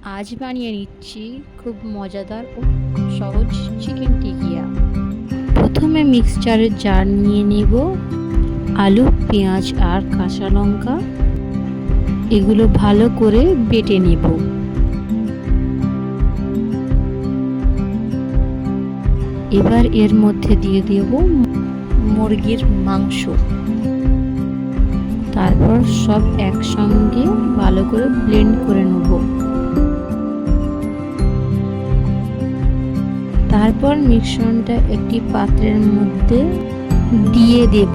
আজ বানিয়ে নিচ্ছি খুব মজাদার ও সহজ চিকেন টিকিয়া। প্রথমে মিক্সচারের জার নিয়ে নেব আলু, পেঁয়াজ আর কাঁচা লঙ্কা। এগুলো ভালো করে বেটে নেব। এবার এর মধ্যে দিয়ে দেব মুরগির মাংস। তারপর সব একসঙ্গে ভালো করে ব্লেন্ড করে নেব। তারপর মিশ্রণটা একটি পাত্রের মধ্যে দিয়ে দেব।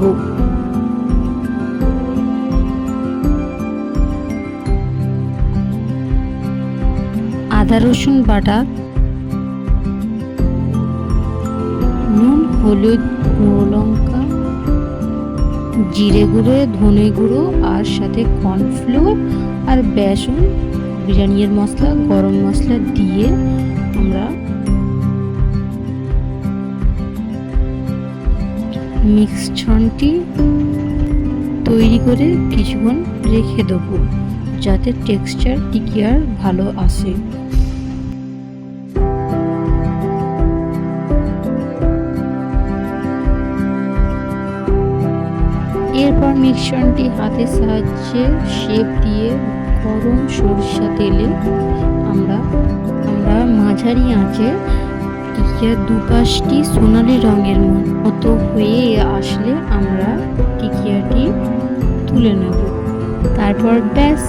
আদা রসুন বাটা, নুন, হলুদ, গুঁড়ো লঙ্কা, জিরে গুঁড়ো, ধনে গুঁড়ো আর সাথে কর্নফ্লোর আর বেসন, বিরিয়ানির মশলা, গরম মশলা দিয়ে আমরা মিশ্রণটি তৈরি করে কিছুক্ষণ রেখে দেবো, যাতে টেক্সচার টিকিয়ার ভালো আসে। এরপর মিশ্রণটি হাতের সাহায্যে শেপ দিয়ে গরম সরিষা তেলে আমরা মাঝারি আঁচে টিকিয়ার দুপাশটি সোনালি রঙের মতো হয়ে আসলে আমরা টিকিয়াটি তুলে নেব। তারপর ব্যাস,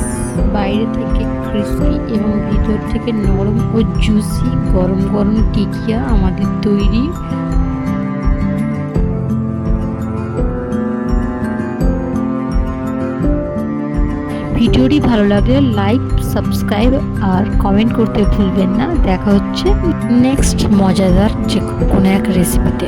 বাইরে থেকে ক্রিস্পি এবং ভিতর থেকে নরম ও জুসি গরম গরম টিকিয়া আমাদের তৈরি। ভিডিওটি ভালো লাগলে লাইক, সাবস্ক্রাইব আর কমেন্ট করতে ভুলবেন না। দেখা হচ্ছে নেক্সট মজাদার যে কোনো এক রেসিপিতে।